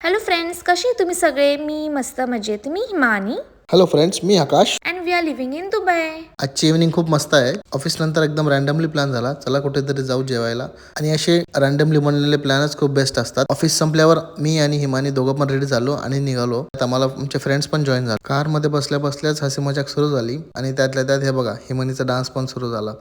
Hello friends, कसे तुम्ही सगळे? मी मस्त मजेत. मी हिमानी हॅलो फ्रेंड्स, मी Akash. And we are living in Dubai. आजची इव्हनिंग खूप मस्त आहे. ऑफिस नंतर एकदम रँडमली प्लॅन झाला, चला कुठेतरी जाऊ जेवायला. आणि असे रँडमली बनलेले प्लॅनच खूप बेस्ट असतात. ऑफिस संपल्यावर मी आणि हिमानी दोघं पण रेडी झालो आणि निघालो. आम्हाला आमचे फ्रेंड्स पण जॉईन झाले. कारमध्ये बसल्या बसल्याच हसी मजाक सुरू झाली आणि त्यातल्या त्यात हे बघा, हिमानीचा डान्स पण सुरू झाला.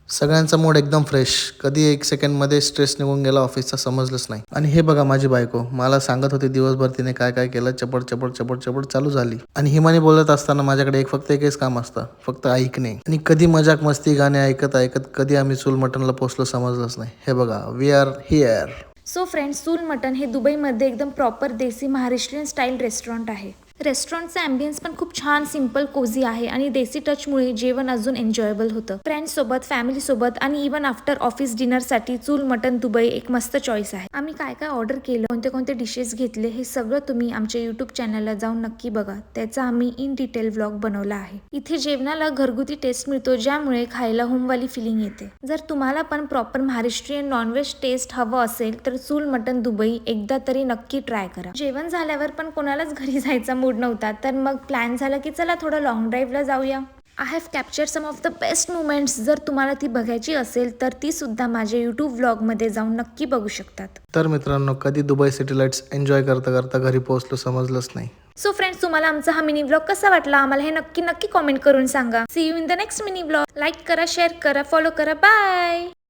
सगळ्यांचा मूड एकदम फ्रेश. कधी 1 सेकंडमध्ये स्ट्रेस निघून गेला ऑफिसचा समजलंच नाही. आणि हे बघा माझी बायको मला सांगत होती दिवसभर तिने काय काय केलं. चपड चपड चपड चपड चालू झाली. आणि हिमानी बोलत असताना माझ्याकडे फक्त एकच काम असतं, फक्त ऐकणे. आणि कधी मजाक मस्ती गाणे ऐकत ऐकत कधी आम्ही चूल मटनला पोचलो समजलंच नाही. हे बघा, we are here. So friends, Chul mutton हे दुबईमध्ये एकदम proper desi Maharashtrian style restaurant आहे. रेस्टॉरंटचा ॲम्बियन्स पण खूप छान, सिम्पल, कोझी आहे आणि देसी टचमुळे जेवण अजून एन्जॉयबल होतं. फ्रेंड्स सोबत, फॅमिली सोबत आणि इव्हन आफ्टर ऑफिस डिनरसाठी चूल मटन दुबई एक मस्त चॉईस आहे. आम्ही काय काय ऑर्डर केलं, कोणते कोणते डिशेस घेतले, हे सगळं तुम्ही आमच्या यूट्यूब चॅनलला जाऊन नक्की बघा. त्याचा आम्ही इन डिटेल व्लॉग बनवला आहे. इथे जेवणाला घरगुती टेस्ट मिळतो, ज्यामुळे खायला होमवाली फिलिंग येते. जर तुम्हाला पण प्रॉपर महाराष्ट्रीयन नॉनव्हेज टेस्ट हवं असेल तर चूल मटन दुबई एकदा तरी नक्की ट्राय करा. जेवण झाल्यावर पण कोणालाच घरी जायचा मूड नव्हता, तर मग प्लॅन झाला की चला थोडं लॉंग ड्राईव्हला जाऊया. I have captured some of the best moments. जर तुम्हाला ती बघायची असेल तर ती सुद्धा माझ्या यूट्यूब व्लॉगमध्ये जाऊन नक्की बघू शकतात. तर मित्रांनो, कधी दुबई सिटी लाईट्स एन्जॉय करता करता घरी पोहोचलो समजलंच नाही. सो फ्रेंड्स, तुम्हाला आमचा हा मिनी ब्लॉग कसा वाटला आम्हाला हे नक्की नक्की कॉमेंट करून सांगा. See you in the next mini vlog. Like करा, शेअर करा, फॉलो करा. बाय.